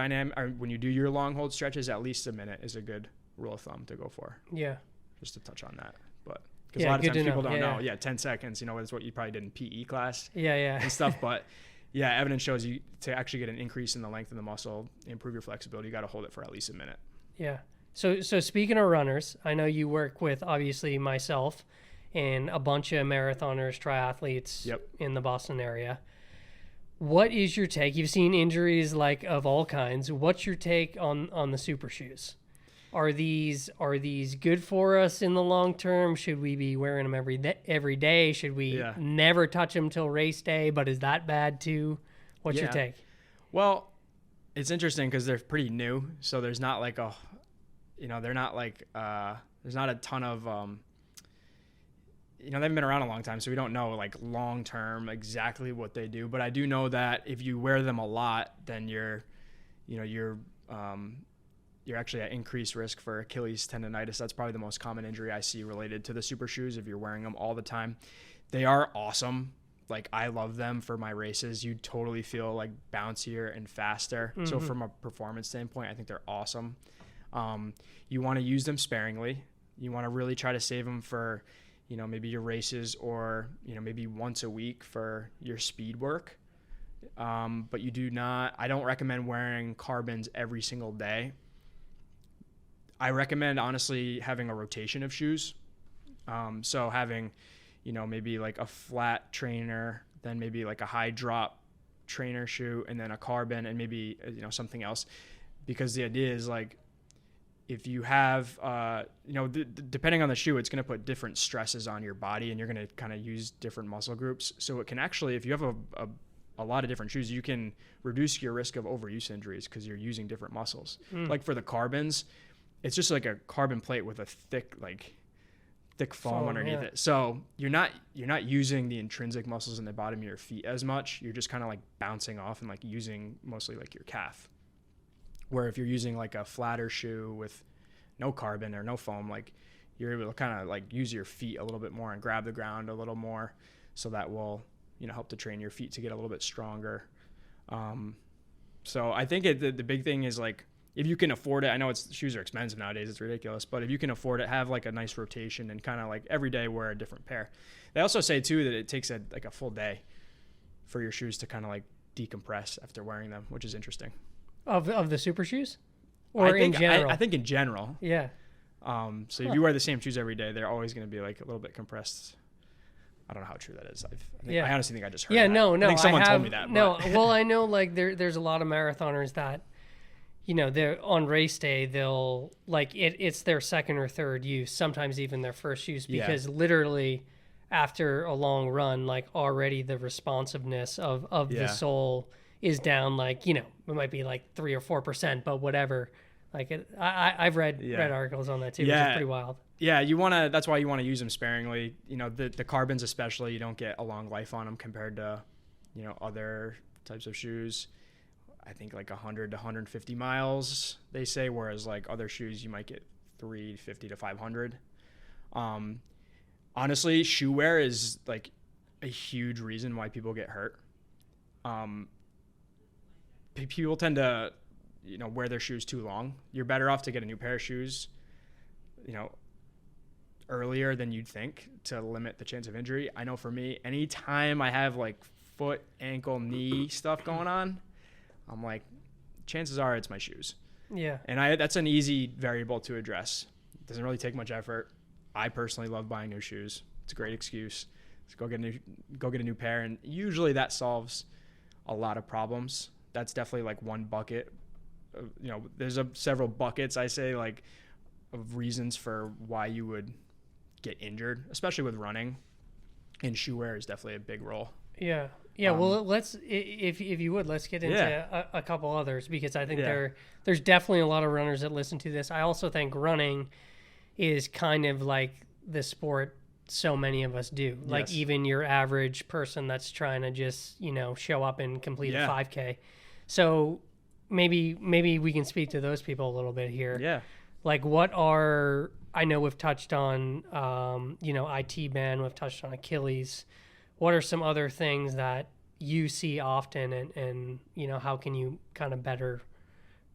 when you do your long hold stretches, at least a minute is a good rule of thumb to go for. Yeah. Just to touch on that, but. Because a lot of times people don't know. Yeah, 10 seconds, it's what you probably did in PE class. Yeah. And stuff. But yeah, evidence shows you to actually get an increase in the length of the muscle, improve your flexibility, you got to hold it for at least a minute. Yeah. So speaking of runners, I know you work with obviously myself and a bunch of marathoners, triathletes in the Boston area. What is your take? You've seen injuries like of all kinds. What's your take on the super shoes? Are these good for us in the long term? Should we be wearing them every day? Should we never touch them till race day? But is that bad too? What's your take? Well, it's interesting because they're pretty new, so there's not like they're not like there's not a ton of they haven't been around a long time, so we don't know like long term exactly what they do. But I do know that if you wear them a lot, then you're actually at increased risk for Achilles tendonitis. That's probably the most common injury I see related to the super shoes if you're wearing them all the time. They are awesome. Like I love them for my races. You totally feel like bouncier and faster. Mm-hmm. So from a performance standpoint, I think they're awesome. You want to use them sparingly. You want to really try to save them for, maybe your races or, maybe once a week for your speed work. But I don't recommend wearing carbons every single day. I recommend honestly having a rotation of shoes. So having, maybe like a flat trainer, then maybe like a high drop trainer shoe, and then a carbon, and maybe, something else. Because the idea is like, if you have, depending on the shoe, it's going to put different stresses on your body, and you're going to kind of use different muscle groups. So it can actually, if you have a lot of different shoes, you can reduce your risk of overuse injuries because you're using different muscles. Like for the carbons, it's just like a carbon plate with a thick foam underneath it. So you're not using the intrinsic muscles in the bottom of your feet as much. You're just kind of like bouncing off and like using mostly like your calf. Where if you're using like a flatter shoe with no carbon or no foam, like you're able to kind of like use your feet a little bit more and grab the ground a little more. So that will, help to train your feet to get a little bit stronger. So I think the big thing is like, if you can afford it, I know shoes are expensive nowadays, it's ridiculous, but if you can afford it, have like a nice rotation and kind of like every day wear a different pair. They also say too that it takes a full day for your shoes to kind of like decompress after wearing them, which is interesting. Of the super shoes? Or in general? I think in general. Yeah. So if you wear the same shoes every day, they're always going to be like a little bit compressed. I don't know how true that is. I honestly think I just heard that. No. I think someone told me that. No, well, I know like there's a lot of marathoners that, they're on race day, they'll like it's their second or third use, sometimes even their first use, because literally after a long run, like already the responsiveness of the sole is down, like, it might be like 3 or 4%, but whatever. Like I've read articles on that too, which is pretty wild. Yeah, that's why you want to use them sparingly. The carbons especially, you don't get a long life on them compared to, other types of shoes. I think like 100 to 150 miles, they say, whereas like other shoes, you might get 350 to 500. Honestly, shoe wear is like a huge reason why people get hurt. People tend to, wear their shoes too long. You're better off to get a new pair of shoes, earlier than you'd think to limit the chance of injury. I know for me, anytime I have like foot, ankle, knee stuff going on, I'm like, chances are it's my shoes. Yeah. And that's an easy variable to address. It doesn't really take much effort. I personally love buying new shoes. It's a great excuse. Just go get a new pair, and usually that solves a lot of problems. That's definitely like one bucket there's several buckets, I say, like, of reasons for why you would get injured, especially with running, and shoe wear is definitely a big role. Yeah. Yeah. Well, let's, if you would, let's get into a couple others, because I think there's definitely a lot of runners that listen to this. I also think running is kind of like the sport so many of us do. Like even your average person that's trying to just, show up and complete a 5K. So maybe we can speak to those people a little bit here. Yeah. Like I know we've touched on, IT band, we've touched on Achilles. What are some other things that you see often, and how can you kind of better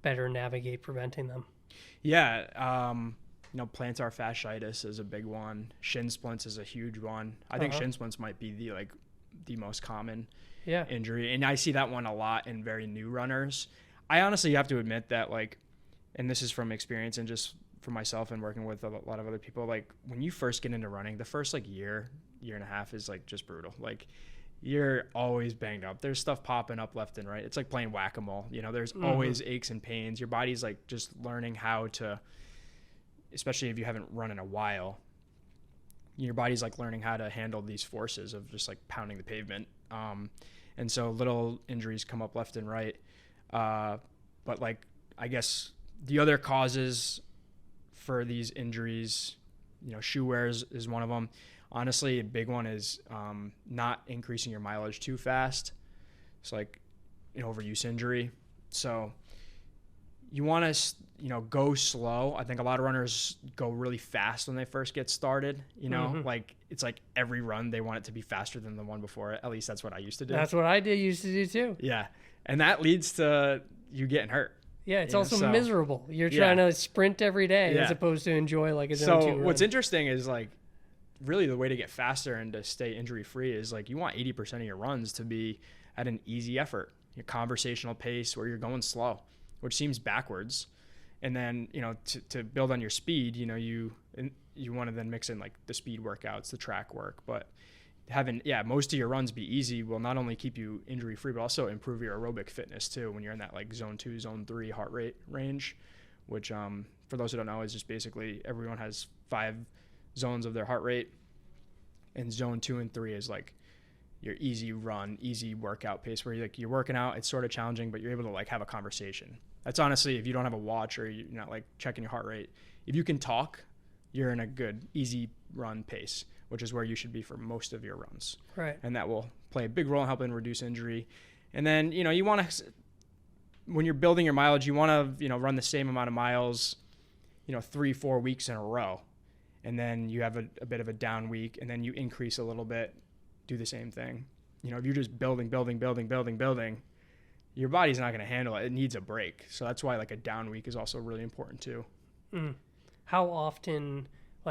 navigate preventing them? Yeah. Plantar fasciitis is a big one. Shin splints is a huge one. I think shin splints might be the most common injury. And I see that one a lot in very new runners. I honestly have to admit that, and this is from experience and just for myself and working with a lot of other people, when you first get into running, the first year and a half is just brutal. You're always banged up. There's stuff popping up left and right. It's like playing whack-a-mole. There's always aches and pains. Your body's just learning how to, especially if you haven't run in a while, your body's learning how to handle these forces of just pounding the pavement. And so little injuries come up left and right. But I guess the other causes for these injuries, shoe wear is one of them. Honestly, a big one is not increasing your mileage too fast. It's an overuse injury. So you want to, go slow. I think a lot of runners go really fast when they first get started. It's every run they want it to be faster than the one before it. At least that's what I used to do. That's what I used to do too. Yeah, and that leads to you getting hurt. Yeah, it's also miserable. You're trying to sprint every day as opposed to enjoy a zone 2 run. What's interesting is really the way to get faster and to stay injury free is you want 80% of your runs to be at an easy effort, your conversational pace where you're going slow, which seems backwards. And then, to build on your speed, you want to then mix in the speed workouts, the track work, but having most of your runs be easy will not only keep you injury free, but also improve your aerobic fitness too when you're in that zone 2, zone 3 heart rate range, which for those who don't know is just basically everyone has 5 zones of their heart rate, and zone 2 and 3 is your easy run, easy workout pace where you're working out, it's sort of challenging, but you're able to have a conversation. That's honestly, if you don't have a watch or you're not checking your heart rate, if you can talk, you're in a good easy run pace, which is where you should be for most of your runs. Right. And that will play a big role in helping reduce injury. And then, you want to, when you're building your mileage, you want to, run the same amount of miles, 3-4 weeks in a row. And then you have a bit of a down week, and then you increase a little bit, do the same thing. If you're just building, your body's not going to handle it. It needs a break. So that's why a down week is also really important too. How often,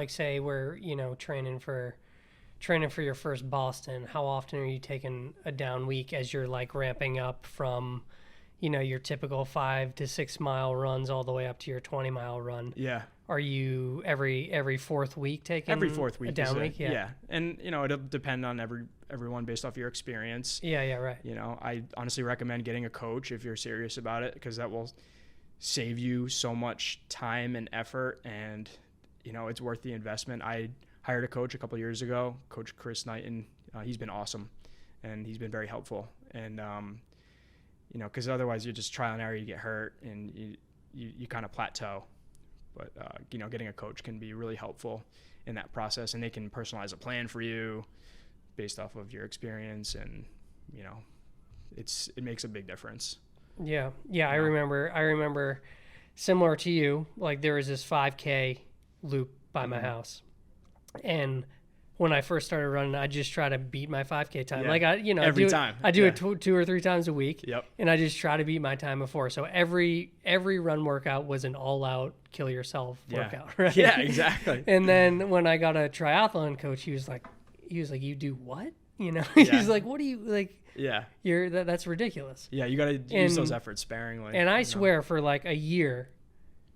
say we're, training for your first Boston, how often are you taking a down week as you're ramping up from, your typical 5 to 6 mile runs all the way up to your 20 mile run? Yeah. Are you every fourth week taking every fourth week a down week? Yeah. And it'll depend on everyone based off your experience. Yeah, right. I honestly recommend getting a coach if you're serious about it, because that will save you so much time and effort, and it's worth the investment. I hired a coach a couple of years ago, Coach Chris Knighton. He's been awesome, and he's been very helpful. And because otherwise you just trial and error, you get hurt, and you kind of plateau. But getting a coach can be really helpful in that process, and they can personalize a plan for you based off of your experience, and it makes a big difference. Yeah. I remember similar to you, there was this 5K loop by my house, and when I first started running, I just try to beat my 5K time. Every time. I do it 2 or 3 times a week. Yep. And I just try to beat my time before. So every run workout was an all-out kill yourself workout. Right? Yeah, exactly. And then when I got a triathlon coach, he was like, you do what? He's like, what do you Yeah. That's ridiculous. Yeah, you got to use those efforts sparingly. And I swear for a year,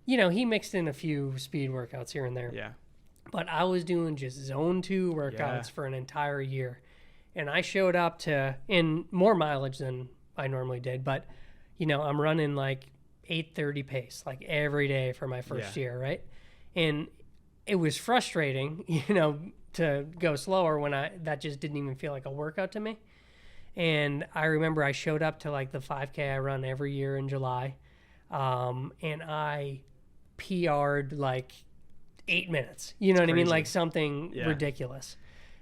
he mixed in a few speed workouts here and there. Yeah. But I was doing just zone 2 workouts for an entire year. And I showed up in more mileage than I normally did. But, I'm running 8:30 pace, like every day for my first year, right? And it was frustrating, to go slower when that just didn't even feel like a workout to me. And I remember I showed up to like the 5K I run every year in July, and I PR'd like 8 minutes. You know what I mean? Like something ridiculous.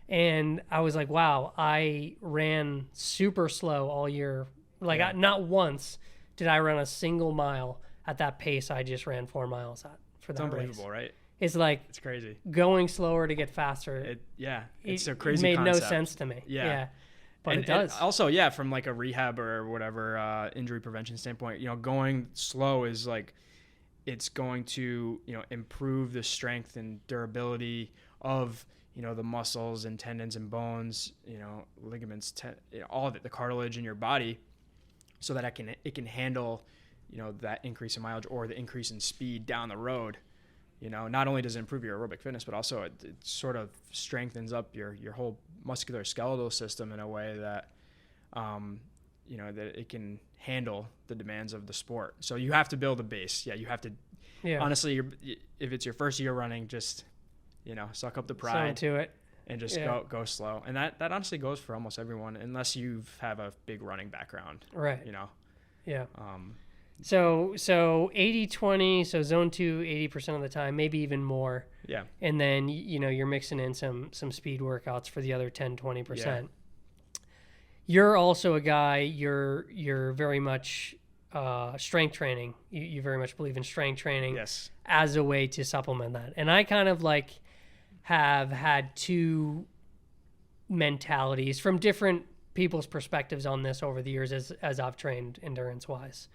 And I was like, wow, I ran super slow all year. Like not once did I run a single mile at that pace I just ran 4 miles at for that race. It's unbelievable, right? It's like it's crazy. Going slower to get faster. It's a crazy It made concept. No sense to me. Yeah. But and, it does. And also, from like a rehab or whatever injury prevention standpoint, going slow is like, it's going to, improve the strength and durability of, the muscles and tendons and bones, ligaments, all of it, the cartilage in your body, so that it can handle, that increase in mileage or the increase in speed down the road. Not only does it improve your aerobic fitness, but also it sort of strengthens up your whole muscular skeletal system in a way that, that it can handle the demands of the sport. So you have to build a base. You have to, honestly, if it's your first year running, just, suck up the pride to it and just go slow. And that honestly goes for almost everyone, unless you have a big running background. Right. Yeah. So 80-20, so zone 2, 80% of the time, maybe even more. Yeah. And then, you're mixing in some speed workouts for the other 10-20%. Yeah. You're also a guy, you're very much strength training. You very much believe in strength training as a way to supplement that. And I kind of like have had two mentalities from different people's perspectives on this over the years as I've trained endurance-wise.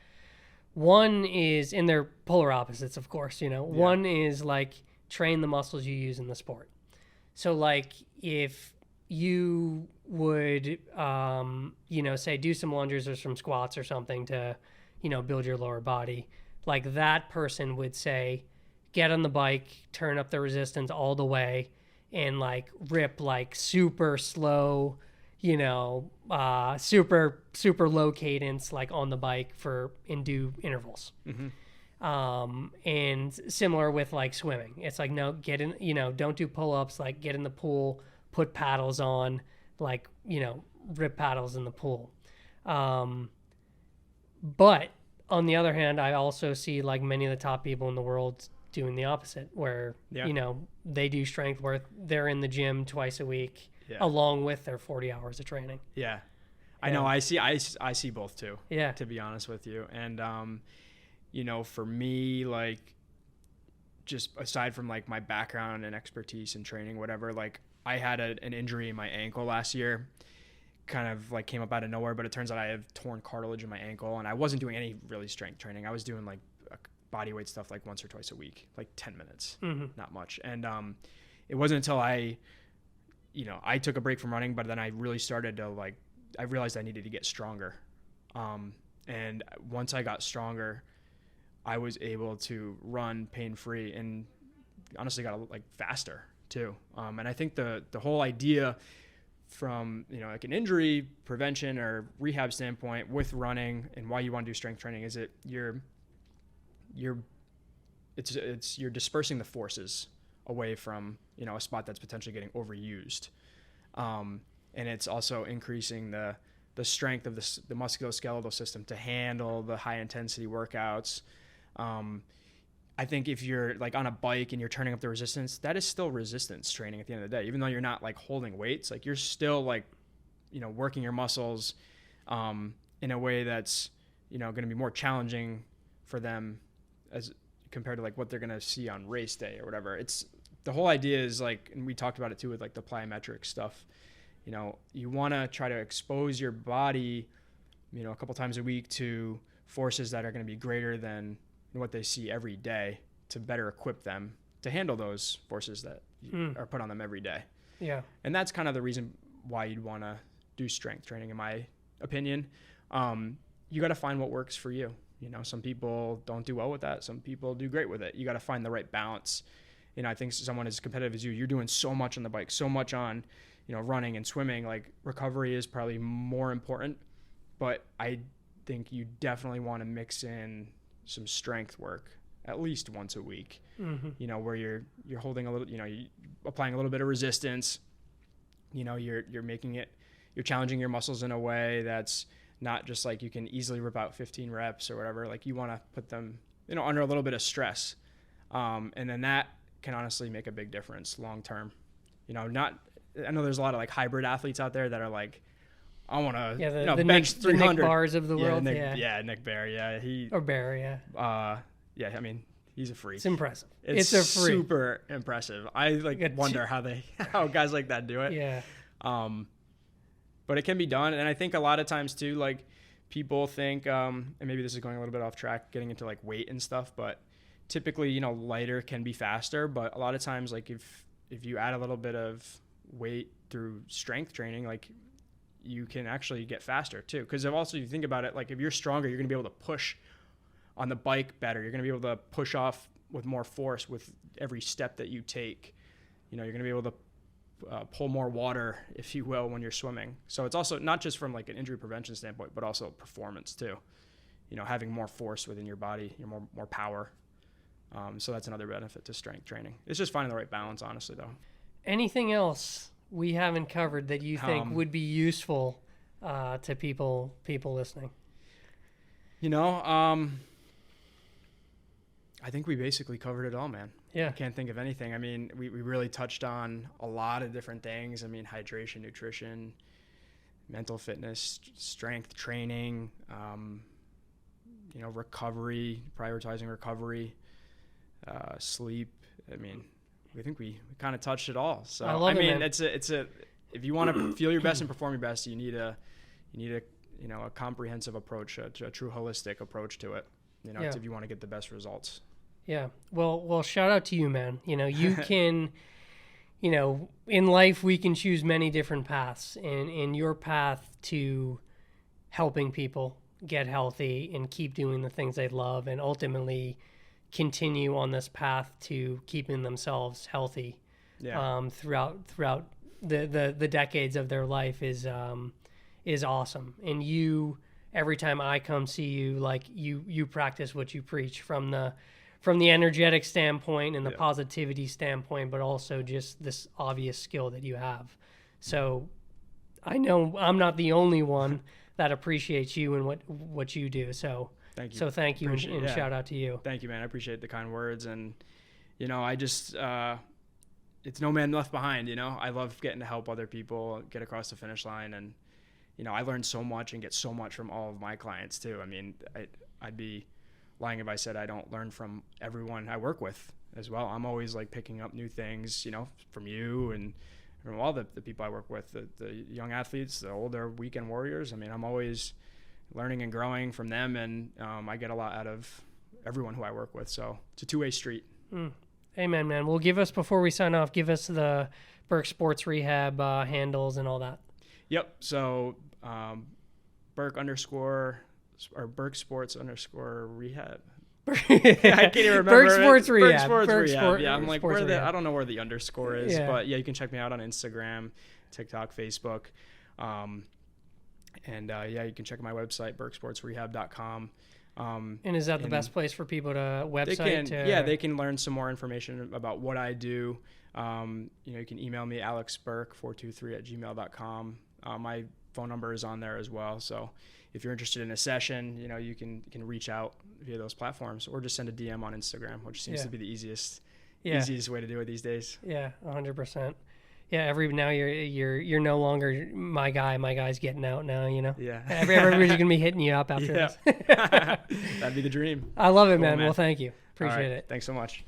One is, and they're polar opposites, of course, One is like train the muscles you use in the sport. So like if you would, say do some lunges or some squats or something to, build your lower body, like that person would say, get on the bike, turn up the resistance all the way and like rip like super slow, super low cadence, like on the bike and do intervals. Mm-hmm. And similar with like swimming. It's like, no, get in, don't do pull-ups, like get in the pool, put paddles on, like, rip paddles in the pool. But on the other hand, I also see like many of the top people in the world doing the opposite, where, they do strength work. They're in the gym twice a week. Yeah. Along with their 40 hours of training. Yeah. I know. I see both too. Yeah. To be honest with you. And, for me, like, just aside from like my background and expertise in training, whatever, like I had an injury in my ankle last year, kind of like came up out of nowhere, but it turns out I have torn cartilage in my ankle and I wasn't doing any really strength training. I was doing like body weight stuff like once or twice a week, like 10 minutes, not much. And, it wasn't until I took a break from running, but then I really started to I realized I needed to get stronger. And once I got stronger, I was able to run pain-free and honestly got like faster too. And I think the whole idea from, like an injury prevention or rehab standpoint with running and why you want to do strength training is that you're dispersing the forces away from, a spot that's potentially getting overused. And it's also increasing the strength of the musculoskeletal system to handle the high intensity workouts. I think if you're like on a bike and you're turning up the resistance, that is still resistance training at the end of the day, even though you're not like holding weights, like you're still like, working your muscles, in a way that's, going to be more challenging for them as compared to like what they're going to see on race day or whatever. It's the whole idea is like, and we talked about it too with like the plyometric stuff, you want to try to expose your body, a couple times a week to forces that are going to be greater than what they see every day to better equip them to handle those forces that are put on them every day. Yeah. And that's kind of the reason why you'd want to do strength training, in my opinion. You got to find what works for you. Some people don't do well with that. Some people do great with it. You got to find the right balance. I think someone as competitive as you're doing so much on the bike, so much on, running and swimming, like recovery is probably more important, but I think you definitely want to mix in some strength work at least once a week, Mm-hmm. where you're holding a little, you applying a little bit of resistance, you're challenging your muscles in a way that's not just like you can easily rip out 15 reps or whatever. Like you want to put them, under a little bit of stress. And then that can honestly make a big difference long term. I know there's a lot of like hybrid athletes out there that are like, I want to bench 300. The Nick Bars of the world. Nick Bear. Yeah. Or Bear, yeah. I mean, he's a freak. It's impressive. It's a freak. Super impressive. I wonder how guys like that do it. Yeah. But it can be done. And I think a lot of times too, like people think, and maybe this is going a little bit off track, getting into like weight and stuff, but typically, lighter can be faster. But a lot of times, like if you add a little bit of weight through strength training, like you can actually get faster too. Because also, if you think about it, like if you're stronger, you're going to be able to push on the bike better. You're going to be able to push off with more force with every step that you take. You're going to be able to pull more water, if you will, when you're swimming. So it's also not just from like an injury prevention standpoint, but also performance too. Having more force within your body, more power. So that's another benefit to strength training. It's just finding the right balance, honestly, though. Anything else we haven't covered that you think would be useful to people listening? I think we basically covered it all, man. Yeah. I can't think of anything. I mean, we really touched on a lot of different things. I mean, hydration, nutrition, mental fitness, strength training, recovery, prioritizing recovery, sleep. I mean, I think we kind of touched it all. So I love it, man. it's if you want to feel your best and perform your best, you need a comprehensive approach, a true holistic approach to it. If you want to get the best results. Yeah. Well, shout out to you, man. You can, in life we can choose many different paths, and in your path to helping people get healthy and keep doing the things they love and ultimately continue on this path to keeping themselves healthy throughout the decades of their life is awesome. And you, every time I come see you, like you practice what you preach from the energetic standpoint and the positivity standpoint, but also just this obvious skill that you have. So I know I'm not the only one that appreciates you and what you do. So thank you. So thank you, and shout out to you. Thank you, man. I appreciate the kind words. And, I just, it's no man left behind, I love getting to help other people get across the finish line. And, I learn so much and get so much from all of my clients too. I mean, I'd be lying if I said I don't learn from everyone I work with as well. I'm always like picking up new things, from you and from all the people I work with, the young athletes, the older weekend warriors. I mean, I'm always learning and growing from them, and I get a lot out of everyone who I work with. So it's a two-way street. Amen, man. Well, before we sign off, give us the Burke Sports Rehab handles and all that. Yep. So Burke Sports _ Rehab. I can't even remember. Burke Sports Rehab. Burke Sports Rehab. Yeah, I'm like, Rehab. I don't know where the underscore is, but yeah, you can check me out on Instagram, TikTok, Facebook. And you can check my website, burkesportsrehab.com. And is that the best place for people to website? They can learn some more information about what I do. You can email me, alexburke423@gmail.com. My phone number is on there as well. So if you're interested in a session, you can reach out via those platforms, or just send a DM on Instagram, which seems to be the easiest way to do it these days. Yeah, 100%. Yeah, now you're no longer my guy. My guy's getting out now, Yeah. Everybody's going to be hitting you up after this. That'd be the dream. I love it, man. Well, thank you. Appreciate it. Thanks so much.